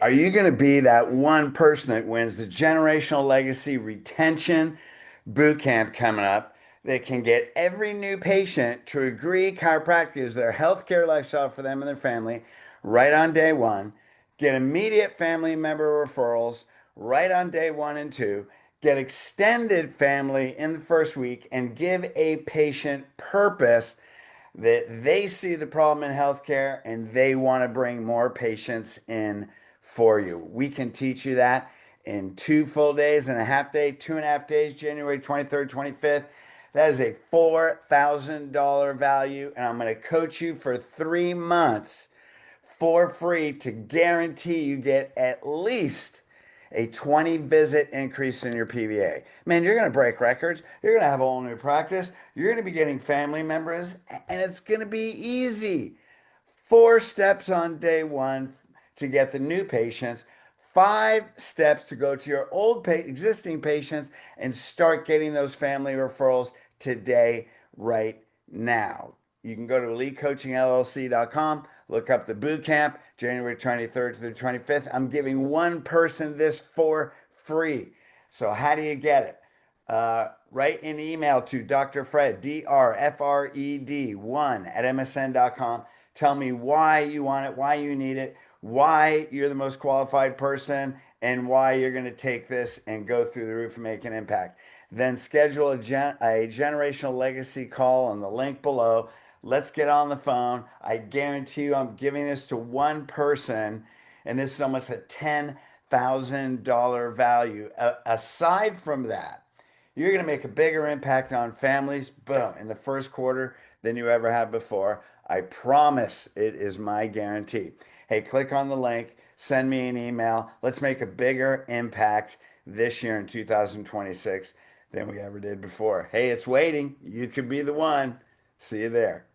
Are you going to be that one person that wins the Generational Legacy Retention Boot Camp coming up that can get every new patient to agree chiropractic is their healthcare lifestyle for them and their family right on day one, get immediate family member referrals right on day one and two, get extended family in the first week, and give a patient purpose that they see the problem in healthcare and they want to bring more patients in for you. We can teach you that in 2 full days and a half day, 2.5 days, January 23rd, 25th. That is a $4,000 value, and I'm going to coach you for 3 months for free to guarantee you get at least a 20 visit increase in your PVA. Man, you're going to break records. You're going to have a whole new practice. You're going to be getting family members, and it's going to be easy. 4 steps on day one to get the new patients, 5 steps to go to your existing patients and start getting those family referrals today, right now. You can go to elitecoachingllc.com, look up the boot camp, January 23rd through 25th. I'm giving one person this for free. So how do you get it? Write an email to Dr. Fred, DRFRED 1 at MSN.com. Tell me why you want it, why you need it, why you're the most qualified person, and why you're going to take this and go through the roof and make an impact. Then schedule a generational legacy call on the link below. Let's get on the phone. I guarantee you I'm giving this to one person, and this is almost a $10,000 value. Aside from that, you're going to make a bigger impact on families, boom, in the first quarter than you ever have before. I promise it is my guarantee. Hey, click on the link, send me an email. Let's make a bigger impact this year in 2026 than we ever did before. Hey, it's waiting. You could be the one. See you there.